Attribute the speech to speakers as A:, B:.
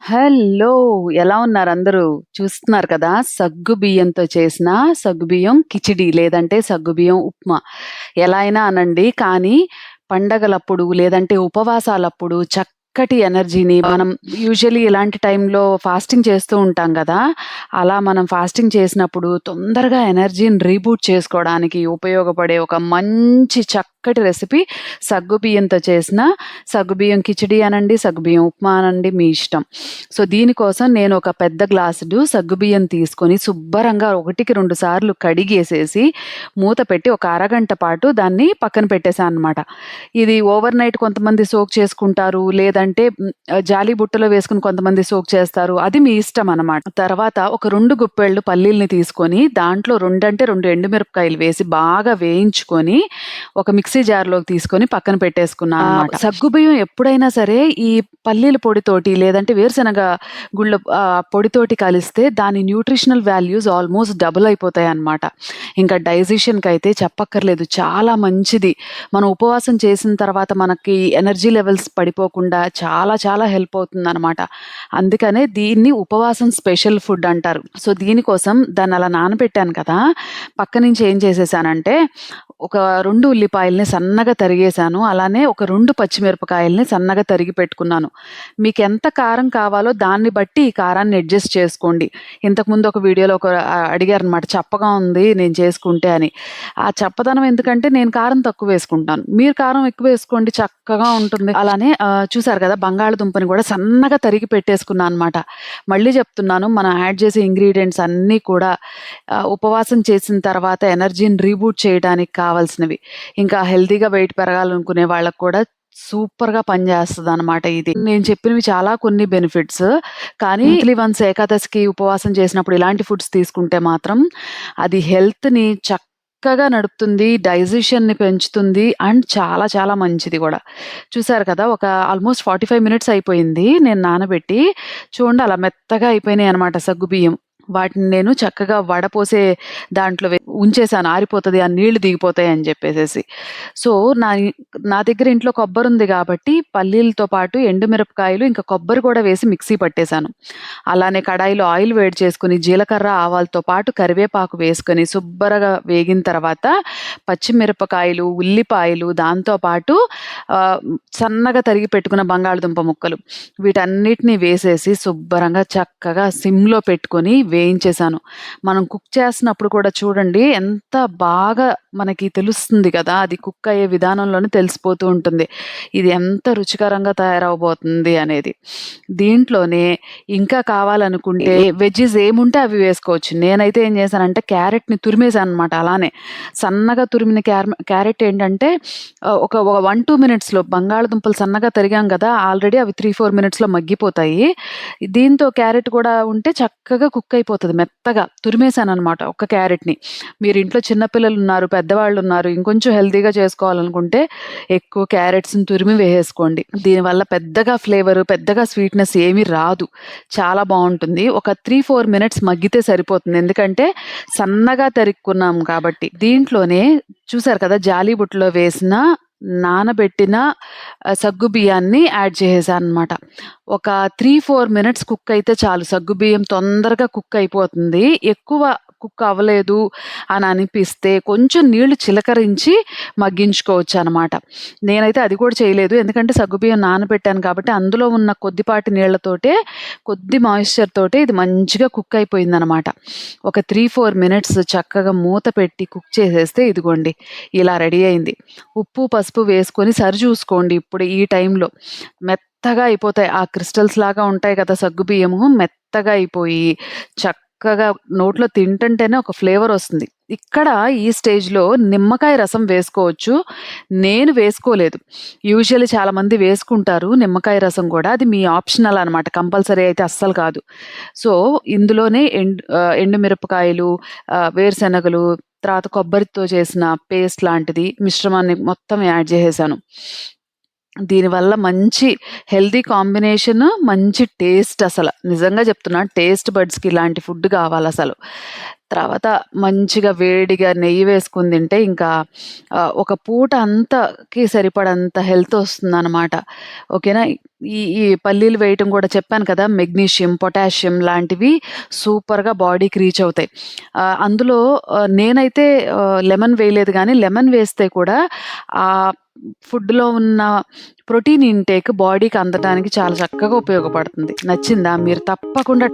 A: Hello! ఎలా ఉన్నారందరూ? చూస్తున్నారు కదా! సగ్గుబియ్యంతో చేసిన సగ్గుబియ్యం కిచిడి లేదంటే సగ్గుబియ్యం ఉప్మా. ఎలా అయినా అనండి. కానీ పండగలప్పుడు లేదంటే ఉపవాసాలప్పుడు చక్కటి ఎనర్జీని మనం యూజువల్లీ ఇలాంటి టైంలో ఫాస్టింగ్ చేస్తూ ఉంటాం గదా! అలా మనం ఫాస్టింగ్ చేసినప్పుడు తొందరగా ఎనర్జీని రీబూట్ చేసుకోవడానికి ఉపయోగపడే ఒక మంచి చక్కటి రెసిపీ సగ్గుబియ్యంతో చేసిన సగ్గుబియ్యం కిచిడి అనండి, సగ్గుబియ్యం ఉప్మా అనండి మీ ఇష్టం. సో, దీనికోసం నేను ఒక పెద్ద గ్లాసుడు సగ్గుబియ్యం తీసుకొని శుబ్బరంగా 1కి 2 సార్లు కడిగేసేసి, మూత పెట్టి ఒక అరగంట పాటు దాన్ని పక్కన పెట్టేసాననమాట. ఇది ఓవర్ నైట్ కొంతమంది సోక్ చేసుకుంటారు. లేదంటే జాలీ బుట్టలో వేసుకొని కొంతమంది సోక్ చేస్తారు. అది మీ ఇష్టం అనమాట. తర్వాత ఒక 2 గుప్పెళ్ళు పల్లీలని తీసుకొని, దాంట్లో 2 ఎండుమిరపకాయలు వేసి బాగా వేయించుకొని, ఒక మిక్సీ జార్‌లోకి తీసుకొని పక్కన పెట్టేసుకున్నాననమాట. సగ్గుబియ్యం ఎప్పుడైనా సరే ఈ పల్లీల పొడితోటి లేదంటే వేరుశనగ గుళ్ళ పొడితోటి కలిస్తే దాని న్యూట్రిషనల్ వాల్యూస్ ఆల్మోస్ట్ డబుల్ అయిపోతాయన్నమాట. ఇంకా డైజెషన్‌కైతే చెప్పక్కర్లేదు. చాలా మంచిది. మనం ఉపవాసం చేసిన తర్వాత మనకి ఎనర్జీ లెవెల్స్ పడిపోకుండా చాలా చాలా హెల్ప్ అవుతుందనమాట. అందుకనే దీన్ని ఉపవాసం స్పెషల్ ఫుడ్ అంటారు. సో, దీనికోసం దాన్ని అలా నానబెట్టాను కదా! పక్క నుంచి ఏం చేసేసానంటే ఒక 2 ఉల్లిపాయల్ని సన్నగా తరిగేసాను. అలానే ఒక 2 పచ్చిమిరపకాయల్ని సన్నగా తరిగి పెట్టుకున్నాను. మీకెంత కారం కావాలో దాన్ని బట్టి ఈ కారాన్ని అడ్జస్ట్ చేసుకోండి. ఇంతకుముందు ఒక వీడియోలో అడిగారనమాట చప్పగా ఉంది నేను చేసుకుంటే అని. ఆ చప్పదనం ఎందుకంటే నేను కారం తక్కువ వేసుకుంటాను. మీరు కారం ఎక్కువ వేసుకోండి చక్కగా ఉంటుంది. అలానే చూసారు కదా! బంగాళదుంపని కూడా సన్నగా తరిగి పెట్టేసుకున్నా అనమాట. మళ్ళీ చెప్తున్నాను మనం యాడ్ చేసే ఇంగ్రీడియెంట్స్ అన్నీ కూడా ఉపవాసం చేసిన తర్వాత ఎనర్జీని రీబూట్ చేయడానికి కావాల్సినవి. ఇంకా హెల్తీగా వెయిట్ పెరగాలనుకునే వాళ్ళకి కూడా సూపర్‌గా పనిచేస్తదనమాట ఇది. నేను చెప్పినవి చాలా కొన్ని బెనిఫిట్స్. కానీ వీక్లీ వన్స్ ఏకాదశికి ఉపవాసం చేసినప్పుడు ఇలాంటి ఫుడ్స్ తీసుకుంటే మాత్రం అది హెల్త్‌ని చక్కగా నడుపుతుంది. డైజెషన్‌ని పెంచుతుంది. అండ్ చాలా చాలా మంచిది గూడా. చూసారు కదా! ఒక ఆల్‌మోస్ట్ 45 మినిట్స్ అయిపోయింది నేను నానబెట్టి. చూడండి అలా మెత్తగా అయిపోయినాయనమాట సగ్గుబియ్యం. వాటిని నేను చక్కగా వడపోసే దాంట్లో ఉంచేసాను. ఆరిపోతది. ఆ నీళ్లు దిగిపోతాయని జెప్పేసేసి. సో, నా నా దగ్గర ఇంట్లో కొబ్బరుంది గాబట్టి, పల్లీలతో పాటు ఎండుమిరపకాయలు, ఇంకా కొబ్బరి కూడా వేసి మిక్సీ పట్టేసాను. అలానే కడాయిలో ఆయిల్ వేడి చేసుకొని, జీలకర్ర, ఆవాలతో పాటు కరివేపాకు వేసుకొని, శుబ్బరగా వేగిన తర్వాత పచ్చిమిరపకాయలు, ఉల్లిపాయలు, దాంతో పాటు సన్నగా తరిగి పెట్టుకున్న బంగాళదుంప ముక్కలు, వీటన్నిటిని వేసేసి శుబ్బరంగా చక్కగా సిమ్‌లో పెట్టుకొని వేయించేసాను. మనం కుక్ చేస్తున్నప్పుడు కూడా చూడండి ఎంత బాగా మనకి తెలుస్తుంది కదా! అది కుక్ అయ్యే విధానంలోనే తెలిసిపోతూ ఉంటుంది. ఇది ఎంత రుచికరంగా తయారవ్వబోతుంది అనేది. దీంట్లోనే ఇంకా కావాలనుకుంటే వెజ్జీస్ ఏముంటే అవి వేసుకోవచ్చు. నేనైతే ఏం చేశానంటే క్యారెట్‌ని తురిమేసాననమాట అలానే. సన్నగా తురిమిన క్యారెట్ ఏంటంటే ఒక 1, 2 మినిట్స్‌లో బంగాళదుంపలు సన్నగా తరిగాం గదా! ఆల్రెడీ అవి 3, 4 మినిట్స్‌లో మగ్గిపోతాయి. దీంతో క్యారెట్ కూడా ఉంటే చక్కగా కుక్ అయిపోతది మెత్తగా. తురిమేసాననమాట ఒక్క క్యారెట్‌ని. మీరు ఇంట్లో చిన్న పిల్లలున్నారు, పెద్దవాళ్ళున్నారు, ఇంకొంచెం హెల్తీగా చేసుకోవాలనుకుంటే ఎక్కువ క్యారెట్స్‌ని తురిమి వేసేసుకోండి. దీనివల్ల పెద్దగా ఫ్లేవర్, పెద్దగా స్వీట్‌నెస్ ఏమీ రాదు. చాలా బావుంటుంది. ఒక 3, 4 మినిట్స్ మగ్గితే సరిపోతుంది. ఎందుకంటే సన్నగా తరుక్కున్నాం కాబట్టి. దీంట్లోనే చూసారు కదా! జాలీ బుట్టలో వేసిన నానబెట్టిన సగ్గుబియ్యాన్ని యాడ్ చేసేసాననమాట. ఒక 3, 4 మినిట్స్ కుక్ అయితే చాలు. సగ్గుబియ్యం తొందరగా కుక్ అయిపోతుంది. ఎక్కువ కుక్ అవ్వలేదు అని అనిపిస్తే కొంచెం నీళ్లు చిలకరించి మగ్గించుకోవచ్చనమాట. నేనైతే అది కూడా చేయలేదు. ఎందుకంటే సగ్గుబియ్యం నానబెట్టాను కాబట్టి అందులో ఉన్న కొద్దిపాటి నీళ్లతోటే, కొద్ది మాయిశ్చర్ తోటే ఇది మంచిగా కుక్ అయిపోయిందనమాట. ఒక 3, 4 మినిట్స్ చక్కగా మూత పెట్టి కుక్ చేసేస్తే ఇదిగోండి ఇలా రెడీ అయింది. ఉప్పు, పసుపు వేసుకొని సరిజూసుకోండి ఇప్పుడు ఈ టైంలో. మెత్తగా అయిపోతాయి. ఆ క్రిస్టల్స్ లాగా ఉంటాయి కదా సగ్గుబియ్యము మెత్తగా అయిపోయి, చక్కగా నోట్లో తింటుంటేనే ఒక ఫ్లేవరొస్తుంది. ఇక్కడ ఈ స్టేజ్‌లో నిమ్మకాయ రసం వేసుకోవచ్చు. నేను వేసుకోలేదు. యూజువల్లీ చాలామంది వేసుకుంటారు నిమ్మకాయ రసం గూడా. అది మీ ఆప్షనల్ అనమాట. కంపల్సరీ అయితే అస్సలు కాదు. సో, ఇందులోనే ఎండుమిరపకాయలు, వేరుశనగలు, తర్వాత కొబ్బరితో చేసిన పేస్ట్ లాంటిది మిశ్రమాన్ని మొత్తం యాడ్ చేసేసాను. దీనివల్ల మంచి హెల్తీ కాంబినేషన్, మంచి టేస్ట్ అసల. నిజంగా చెప్తున్నా టేస్ట్ బడ్స్‌కి ఇలాంటి ఫుడ్ కావాలసలు. తర్వాత మంచిగా వేడిగా నెయ్యి వేసుకొని తింటే ఇంకా ఒక పూట అంతకి సరిపడంత హెల్త్ వస్తుందనమాట. ఓకేనా. ఈ పల్లీలు వేయటం కూడా చెప్పాను కదా! మెగ్నీషియం, పొటాషియం లాంటివి సూపర్‌గా బాడీకి రీచ్ అవుతాయి. అందులో నేనైతే లెమన్ వేయలేదు గానీ, లెమన్ వేస్తే కూడా ఫుడ్‌లో ఉన్న ప్రోటీన్ ఇంటేక్ బాడీకి అందటానికి చాలా చక్కగా ఉపయోగపడుతుంది. నచ్చిందా? మీరు తప్పకుండా